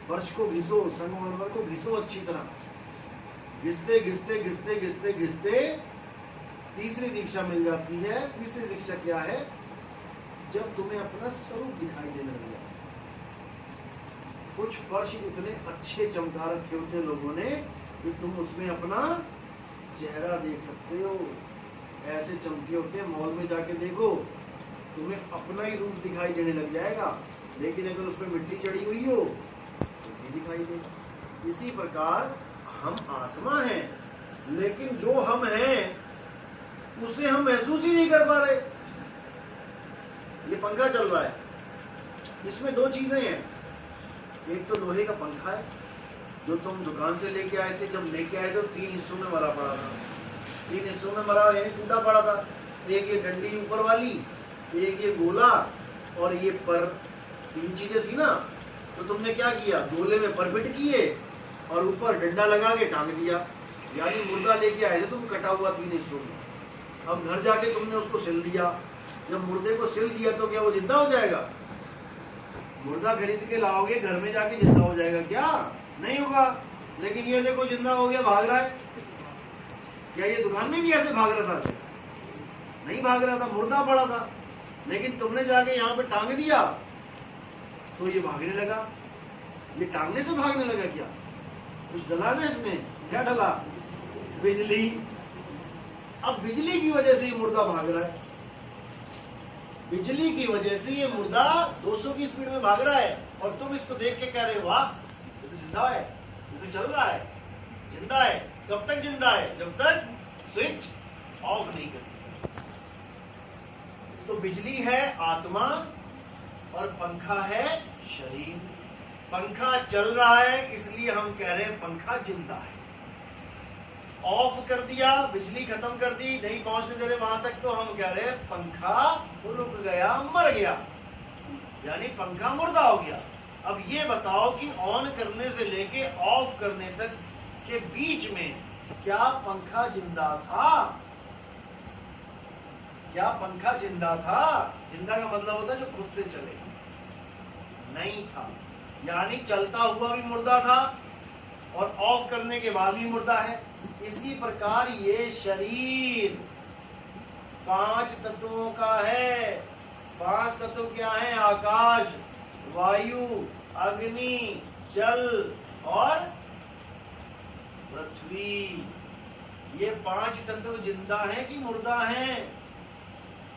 फर्श को घिसो, संगमरमर को घिसो अच्छी तरह, घिसते घिसते घिसते घिसते घिसते तीसरी दीक्षा मिल जाती है। तीसरी दीक्षा क्या है? जब तुम्हें अपना स्वरूप दिखाई देने लग जाए। कुछ फर्श इतने अच्छे चमका रखे होते लोगों ने कि तुम उसमें अपना चेहरा देख सकते हो, ऐसे चमके होते हैं। मॉल में जाके देखो, तुम्हें अपना ही रूप दिखाई देने लग जाएगा। लेकिन अगर उसमें मिट्टी चढ़ी हुई हो तो नहीं दिखाई देगा। इसी प्रकार हम आत्मा हैं, लेकिन जो हम हैं उसे हम महसूस ही नहीं कर पा रहे। ये पंखा चल रहा है, इसमें दो चीजें हैं। एक तो लोहे का पंखा है जो तुम दुकान से लेके आए थे। जब लेके आए तो 3 हिस्सों में मरा पड़ा था। 3 हिस्सों में मरा यानी टूटा पड़ा था। एक ये डंडी ऊपर वाली, एक ये गोला और ये पर, 3 चीजें थी ना। तो तुमने क्या किया? गोले में पर फिट किए और ऊपर डंडा लगा के टांग दिया। यानी मुर्दा लेके आए थे तुम कटा हुआ 3 हिस्सों में। अब घर जाके तुमने उसको सिल दिया। जब मुर्दे को सिल दिया तो क्या वो जिंदा हो जाएगा? मुर्दा खरीद के लाओगे, घर में जाके जिंदा हो जाएगा क्या? नहीं होगा। लेकिन ये देखो जिंदा हो गया, भाग रहा है। क्या ये दुकान में भी ऐसे भाग रहा था? नहीं भाग रहा था, मुर्दा पड़ा था। लेकिन तुमने जाके यहाँ पे टांग दिया तो ये भागने लगा। ये टांगने से भागने लगा क्या? कुछ डला ना इसमें? क्या डला? बिजली। अब बिजली की वजह से ये मुर्दा भाग रहा है। बिजली की वजह से ये मुर्दा 200 की स्पीड में भाग रहा है और तुम इसको देख के कह रहे हो वाह ये तो जिंदा है, ये तो चल रहा है, जिंदा है। कब तक जिंदा है? जब तक स्विच ऑफ नहीं करती। तो बिजली है आत्मा और पंखा है शरीर। पंखा चल रहा है इसलिए हम कह रहे हैं पंखा जिंदा है। ऑफ कर दिया, बिजली खत्म कर दी, नहीं पहुंचने दे रहे वहां तक, तो हम कह रहे हैं पंखा रुक गया, मर गया, यानी पंखा मुर्दा हो गया। अब ये बताओ कि ऑन करने से लेके ऑफ करने तक के बीच में क्या पंखा जिंदा था? क्या पंखा जिंदा था? जिंदा का मतलब होता है जो खुद से चले। नहीं था, यानी चलता हुआ भी मुर्दा था और ऑफ करने के बाद भी मुर्दा है। इसी प्रकार ये शरीर 5 तत्वों का है। 5 तत्व क्या है? आकाश, वायु, अग्नि, जल और पृथ्वी। ये 5 तत्व जिंदा है कि मुर्दा है?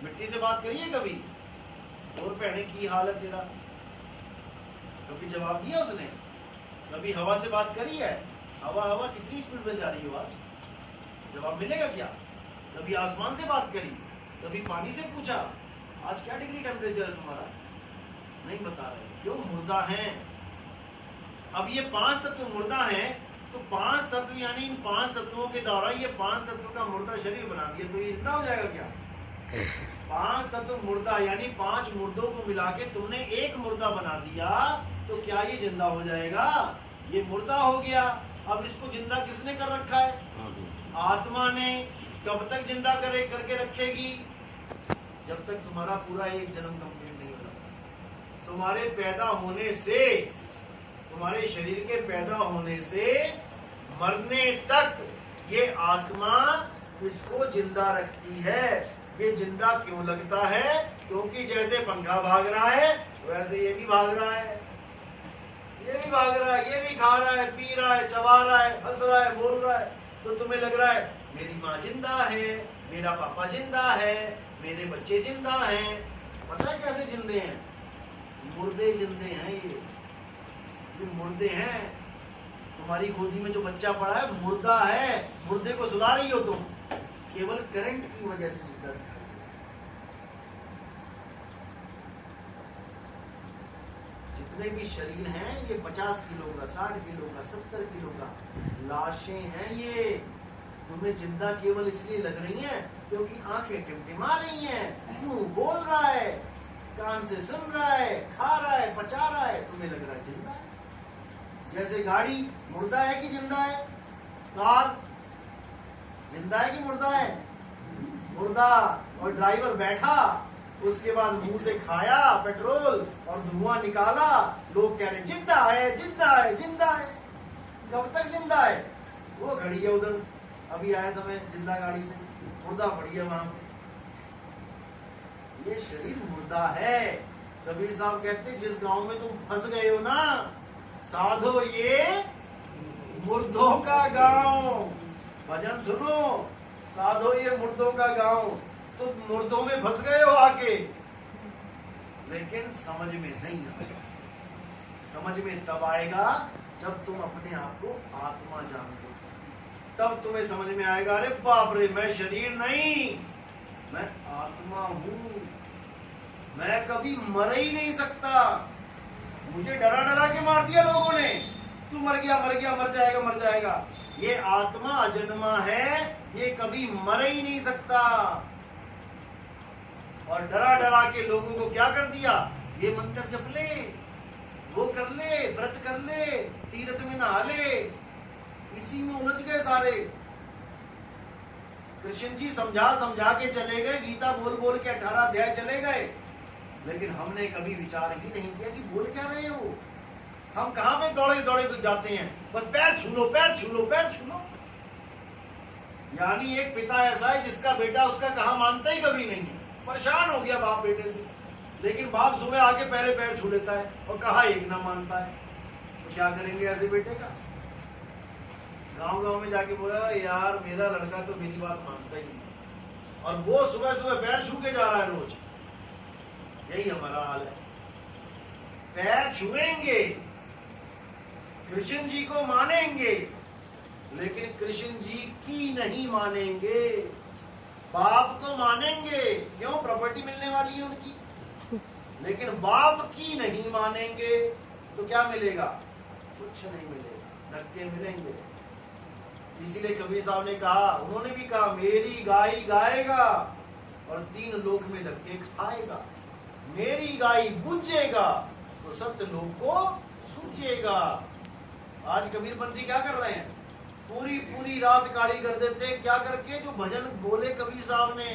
मिट्टी से बात करिए कभी? और पहने की हालत तेरा, कभी जवाब दिया उसने? कभी हवा से बात करी है? हवा कितनी स्पीड में जा रही है? जवाब मिलेगा क्या? कभी आसमान से बात करी? कभी पानी से पूछा आज क्या डिग्री टेम्परेचर है तुम्हारा? नहीं बता रहे। क्यों? मुर्दा हैं। अब ये 5 तत्व मुर्दा हैं, तो 5 तत्व यानी इन 5 तत्वों के द्वारा ये 5 तत्व का मुर्दा शरीर बना दिया, तो ये जिंदा हो जाएगा क्या? 5 तत्व मुर्दा यानी 5 मुर्दों को मिला के तुमने एक मुर्दा बना दिया, तो क्या ये जिंदा हो जाएगा? ये मुर्दा हो गया। अब इसको जिंदा किसने कर रखा है? आत्मा ने। कब तक जिंदा करके रखेगी? जब तक तुम्हारा पूरा एक जन्म कंप्लीट नहीं होगा। तुम्हारे पैदा होने से, तुम्हारे शरीर के पैदा होने से मरने तक ये आत्मा इसको जिंदा रखती है। ये जिंदा क्यों लगता है? क्योंकि जैसे पंखा भाग रहा है वैसे ये भी भाग रहा है, ये भी भाग रहा है, ये भी खा रहा है, पी रहा है, चबा रहा है, हंस रहा है, बोल रहा है। तो तुम्हें लग रहा है मेरी माँ जिंदा है, मेरा पापा जिंदा है, मेरे बच्चे जिंदा हैं। पता है कैसे जिंदे हैं? मुर्दे जिंदे हैं। ये मुर्दे हैं। तुम्हारी गोदी में जो बच्चा पड़ा है मुर्दा है। मुर्दे को सुला रही हो तुम, केवल करंट की वजह से जिंदा है। जितने भी शरीर हैं ये 50 किलो का, 60 किलो का, 70 किलो का लाशें हैं। ये तुम्हें जिंदा केवल इसलिए लग रही हैं क्योंकि आंखें टिमटिमा रही हैं, मुंह बोल रहा है, कान से सुन रहा है, खा रहा है, पचा रहा है, तुम्हें लग रहा है जिंदा है। जैसे गाड़ी मुर्दा है कि जिंदा है? कार जिंदा है कि मुर्दा है? मुर्दा। और ड्राइवर बैठा उसके बाद मुंह से खाया पेट्रोल और धुआं निकाला, लोग कह रहे जिंदा है जिंदा है जिंदा है। कब तक जिंदा है? वो खड़ी है उधर, अभी आया था मैं जिंदा गाड़ी से, मुर्दा पड़ी है वहां पे। ये शरीर मुर्दा है। कबीर साहब कहते जिस गांव में तुम फंस गए हो ना, साधो ये मुर्दों का गांव। भजन सुनो, साधो ये मुर्दों का गांव। तुम मुर्दों में फंस गए हो आके, लेकिन समझ में नहीं आएगा। समझ में तब आएगा जब तुम अपने आप को आत्मा जान लो, तब तुम्हें समझ में आएगा, अरे बाप रे, मैं शरीर नहीं, मैं आत्मा हूं, मैं कभी मर ही नहीं सकता। मुझे डरा डरा के मार दिया लोगों ने, तू मर गया मर गया, मर जाएगा मर जाएगा। ये आत्मा अजन्मा है, ये कभी मर ही नहीं सकता। और डरा डरा के लोगों को क्या कर दिया, ये मंत्र जप ले, वो कर ले, व्रत कर ले, तीर्थ में नहा ले। इसी में उलझ गए सारे। कृष्ण जी समझा समझा के चले गए, गीता बोल बोल के 18 अध्याय चले गए, लेकिन हमने कभी विचार ही नहीं किया कि बोल क्या रहे हैं वो। हम कहां पे दौड़े दौड़े जाते हैं, बस पैर छू लो पैर छू लो पैर छू लो। यानी एक पिता ऐसा है जिसका बेटा उसका कहा मानता ही कभी नहीं है। परेशान हो गया बाप बेटे से, लेकिन बाप सुबह आके पहले पैर छू लेता है और कहा एक ना मानता है। तो क्या करेंगे ऐसे बेटे का? गांव गांव में जाके बोला यार मेरा लड़का तो मेरी बात मानता ही नहीं, और वो सुबह सुबह पैर छू के जा रहा है रोज। यही हमारा हाल है। पैर छुएंगे, कृष्ण जी को मानेंगे, लेकिन कृष्ण जी की नहीं मानेंगे। बाप को मानेंगे, क्यों? प्रॉपर्टी मिलने वाली है उनकी, लेकिन बाप की नहीं मानेंगे तो क्या मिलेगा? कुछ नहीं मिलेगा, धक्के मिलेंगे। इसीलिए कबीर साहब ने कहा, उन्होंने भी कहा, मेरी गाय गाएगा और 3 लोक में धक्के खाएगा। मेरी गाय बुझेगा तो सत्य लोक को सूझेगा। आज कबीरपंथी क्या कर रहे हैं? पूरी पूरी रात काली कर देते। क्या करके? जो भजन बोले कबीर साहब ने,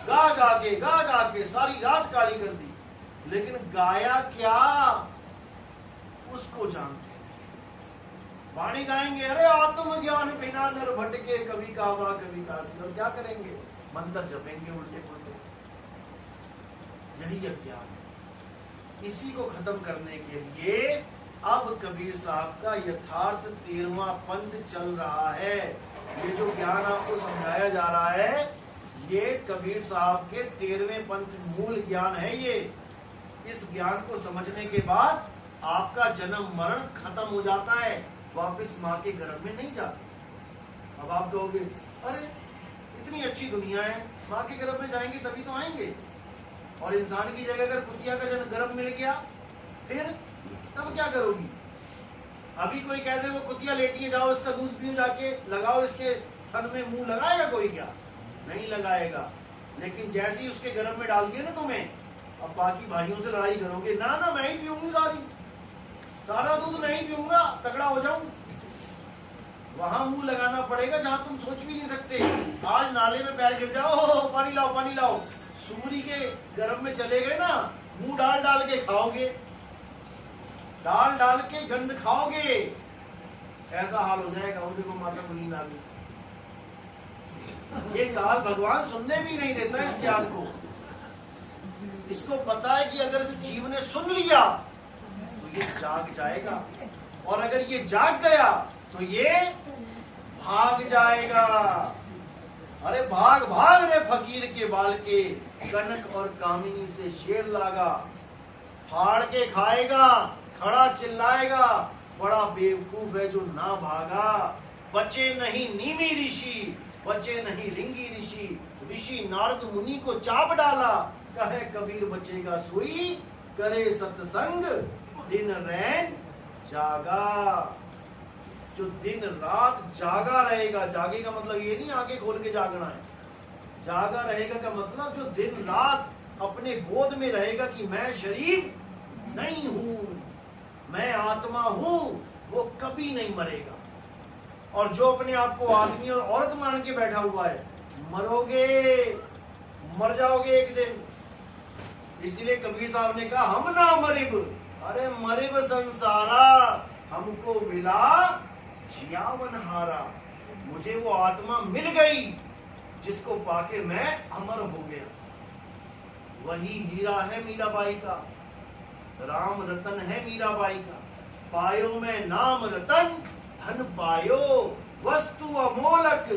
गा गा के सारी रात काली कर दी, लेकिन गाया क्या उसको जानते नहीं। वाणी गाएंगे, अरे आत्मज्ञान बिना नर भटके, कभी कावा कभी काशी। और क्या करेंगे? मंत्र जपेंगे उल्टे पुल्टे। यही अज्ञान है। इसी को खत्म करने के लिए अब कबीर साहब का यथार्थ 13वां पंथ चल रहा है। ये जो ज्ञान आपको समझाया जा रहा है, ये कबीर साहब के 13वें पंथ मूल ज्ञान है। ये इस ज्ञान को समझने के बाद आपका जन्म मरण खत्म हो जाता है, वापस माँ के गर्भ में नहीं जाते। अब आप कहोगे, अरे इतनी अच्छी दुनिया है, माँ के गर्भ में जाएंगे तभी तो आएंगे। और इंसान की जगह अगर कुतिया का गर्भ मिल गया, फिर तब क्या करोगी? अभी कोई कह दे वो कुतिया लेटी है, जाओ इसका दूध पियो, जाके लगाओ इसके थन में, मुंह लगाएगा कोई? क्या नहीं लगाएगा। लेकिन जैसे ही उसके गर्भ में डाल दिए ना तुम्हें, अब बाकी भाइयों से लड़ाई करोगे, ना ना मैं ही पीऊंगी, सारा दूध मैं ही पीऊंगा, तगड़ा हो जाऊं। वहां मुंह लगाना पड़ेगा जहां तुम सोच भी नहीं सकते। आज नाले में पैर गिर जाओ, पानी लाओ पानी लाओ, सूरी के गर्भ में चले गए ना, मुंह डाल डाल के खाओगे, डाल डाल के गंध खाओगे, ऐसा हाल हो जाएगा। वो देखो माता को नींद आ गई। ये काल भगवान सुनने भी नहीं देता इस ज्ञान को। इसको पता है कि अगर इस जीव ने सुन लिया तो ये जाग जाएगा, और अगर ये जाग गया तो ये भाग जाएगा। अरे भाग भाग रे फकीर के बाल के, कनक और कामिनी से शेर लागा। फाड़ के खाएगा, खड़ा चिल्लाएगा, बड़ा बेवकूफ है जो ना भागा। बचे नहीं नीमी ऋषि, बचे नहीं लिंगी ऋषि, ऋषि नारद मुनि को चाप डाला। कहे कबीर बचेगा सोई, करे सत्संग दिन रैन जागा। जो दिन रात जागा रहेगा, जागेगा मतलब ये नहीं आंखें खोल के जागना है, जागा रहेगा का मतलब जो दिन रात अपने बोध में रहेगा कि मैं शरीर नहीं हूं, मैं आत्मा हूं, वो कभी नहीं मरेगा। और जो अपने आप को आदमी और औरत मान के बैठा हुआ है, मरोगे, मर जाओगे एक दिन। इसीलिए कबीर साहब ने कहा हम ना मरिब, अरे मरिब संसारा, हमको मिला जियावन हारा। मुझे वो आत्मा मिल गई जिसको पाके मैं अमर हो गया। वही हीरा है मीराबाई का, राम रतन है मीराबाई का। पायो में नाम रतन, धन पायो वस्तु अमोलक,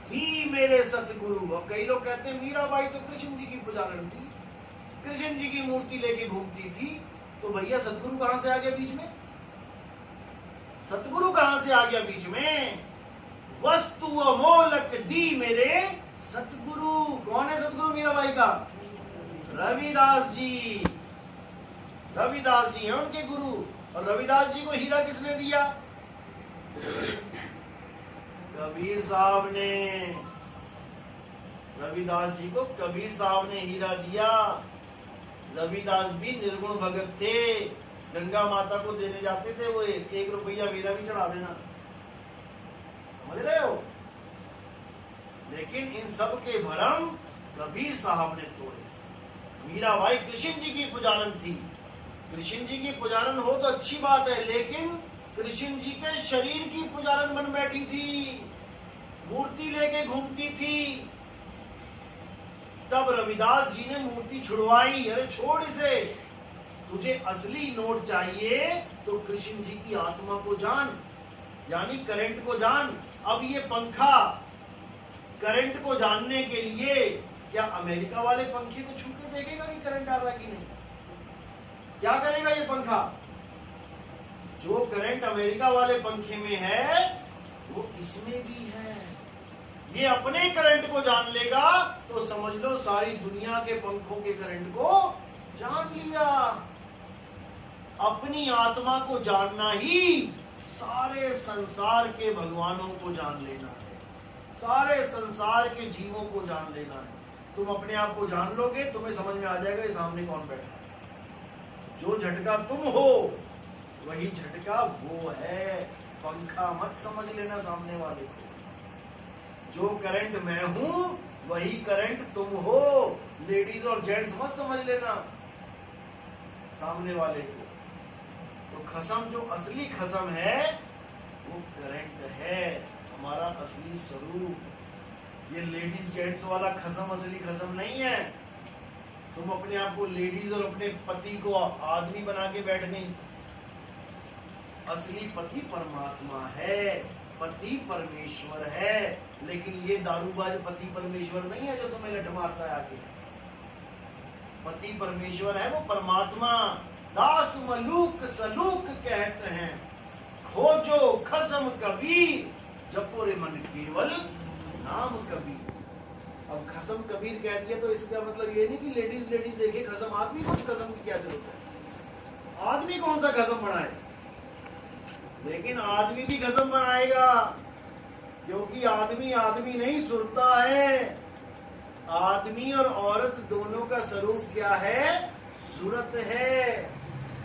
ही मेरे सतगुरु। और कई लोग कहते हैं मीराबाई तो कृष्ण जी की पुजारण थी, कृष्ण जी की मूर्ति लेके घूमती थी, तो भैया सतगुरु कहां से आ गया बीच में? सतगुरु कहां से आ गया बीच में? वस्तु अमोलक दी मेरे सतगुरु। कौन है सतगुरु मीराबाई का? रविदास जी। रविदास जी हैं उनके गुरु। और रविदास जी को हीरा किसने दिया? कबीर साहब ने। रविदास जी को कबीर साहब ने हीरा दिया। रविदास भी निर्गुण भगत थे, गंगा माता को देने जाते थे, वो 1 रुपया मेरा भी चढ़ा देना, समझ रहे हो? लेकिन इन सब के भरम कबीर साहब ने तोड़े। मीराबाई कृष्ण जी की पुजारन थी। कृष्ण जी की पुजारन हो तो अच्छी बात है, लेकिन कृष्ण जी के शरीर की पुजारन बन बैठी थी, मूर्ति लेके घूमती थी। तब रविदास जी ने मूर्ति छुड़वाई। अरे छोड़ इसे, तुझे असली नोट चाहिए तो कृष्ण जी की आत्मा को जान, यानी करंट को जान। अब ये पंखा करंट को जानने के लिए क्या अमेरिका वाले पंखे को छू के देखेगा कि करंट आ रहा है कि नहीं? क्या करेगा ये पंखा? जो करंट अमेरिका वाले पंखे में है वो इसमें भी है। ये अपने करंट को जान लेगा तो समझ लो सारी दुनिया के पंखों के करंट को जान लिया। अपनी आत्मा को जानना ही सारे संसार के भगवानों को जान लेना है, सारे संसार के जीवों को जान लेना है। तुम अपने आप को जान लोगे, तुम्हें समझ में आ जाएगा ये सामने कौन बैठा है। जो झटका तुम हो वही झटका वो है। पंखा मत समझ लेना सामने वाले को। जो करंट मैं हूं वही करंट तुम हो। लेडीज और जेंट्स मत समझ लेना सामने वाले को। तो खसम, जो असली खसम है वो करंट है, हमारा असली स्वरूप। ये लेडीज जेंट्स वाला खसम असली खसम नहीं है। तुम अपने आप को लेडीज और अपने पति को आदमी बना के बैठ गई। असली पति परमात्मा है, पति परमेश्वर है। लेकिन ये दारूबाज पति परमेश्वर नहीं है जो तुम्हें लठ मारता है आके। पति परमेश्वर है वो परमात्मा। दास मलूक सलूक कहते हैं, खोजो खसम कबीर, जपो रे मन केवल नाम कबीर। अब खसम कबीर कह दिया तो इसका मतलब ये नहीं कि लेडीज लेडीज देखे खसम। आदमी को खसम की क्या जरूरत है? आदमी कौन सा खसम बनाए? लेकिन आदमी भी खसम बनाएगा, क्योंकि आदमी आदमी नहीं सुरता है। आदमी और औरत दोनों का स्वरूप क्या है? सूरत है।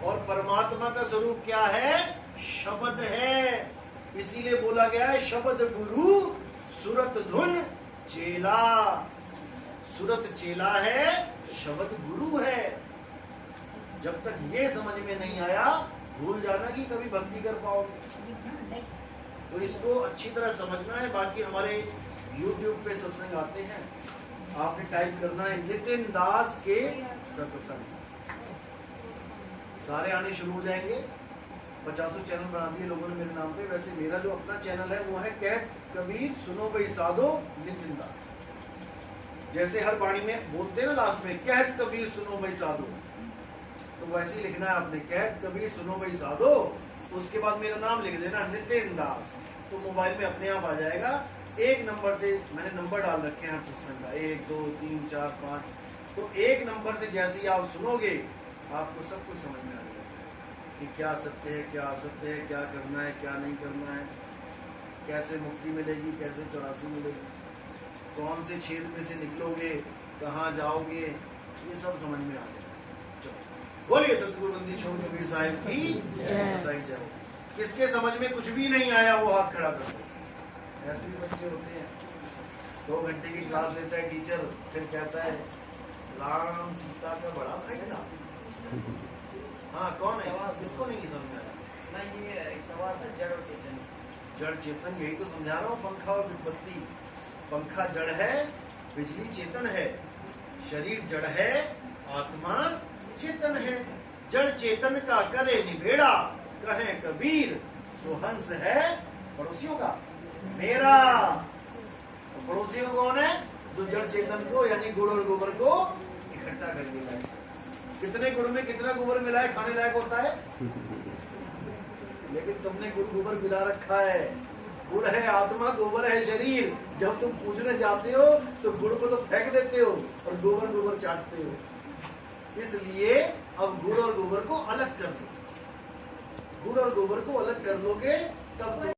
और परमात्मा का स्वरूप क्या है? शब्द है। इसीलिए बोला गया है शब्द गुरु सूरत धुन चेला। सूरत चेला है, शब्द गुरु है। जब तक ये समझ में नहीं आया भूल जाना कि कभी भक्ति कर पाओगे। तो इसको अच्छी तरह समझना है। बाकी हमारे YouTube पे सत्संग आते हैं, आपने टाइप करना है नितिन दास के सत्संग, सारे आने शुरू हो जाएंगे। 50 चैनल बना दिए लोगों ने मेरे नाम पे। वैसे मेरा जो अपना चैनल है वो है कहत कबीर सुनो भाई साधो नितिन दास। जैसे हर वाणी में बोलते हैं ना लास्ट में कहत कबीर सुनो भाई साधो, तो वैसे ही लिखना है आपने कहत कबीर सुनो भाई साधो, उसके बाद मेरा नाम लिख देना नितिन दास। तो मोबाइल में अपने आप आ जाएगा। एक नंबर से मैंने नंबर डाल रखे हैं सत्संग का, 1 2 3 4 5। तो एक नंबर से जैसे ही आप सुनोगे आपको सब कुछ समझ में आ जाएगा कि क्या सत्य है, क्या असत्य है, क्या करना है, क्या नहीं करना है, कैसे मुक्ति मिलेगी, कैसे 84 मिलेगी, कौन से छेद में से निकलोगे, कहाँ जाओगे, ये सब समझ में आ जाएगा। चलो बोलिए सतगुरु बंदी छोड़ कबीर साहिब की जय। किसके समझ में कुछ भी नहीं आया वो हाथ खड़ा कर दो। ऐसे भी बच्चे होते हैं, 2 घंटे की क्लास लेता है टीचर, फिर कहता है राम सीता का बड़ा भाई था। हाँ कौन है, किसको नहीं समझ में आया? नहीं, ये एक सवाल था जड़ और चेतन। जड़ चेतन, यही तो समझा रहा हूँ, पंखा और विपत्ति। पंखा जड़ है, बिजली चेतन है, शरीर जड़ है, आत्मा चेतन है। जड़ चेतन का करे निबेड़ा, कहे कबीर सुहंस है पड़ोसियों का मेरा। तो पड़ोसियों कौन है? जो जड़ चेतन को यानी गुड़ और गोबर को इकट्ठा करके लाए। कितने गुड़ में कितना गोबर मिला है खाने लायक होता है? लेकिन तुमने गुड़ गोबर मिला रखा है। गुड़ है आत्मा, गोबर है शरीर। जब तुम पूजने जाते हो तो गुड़ को तो फेंक देते हो और गोबर गोबर चाटते हो। इसलिए अब गुड़ और गोबर को अलग कर दो। गुड़ और गोबर को अलग कर लोगे तब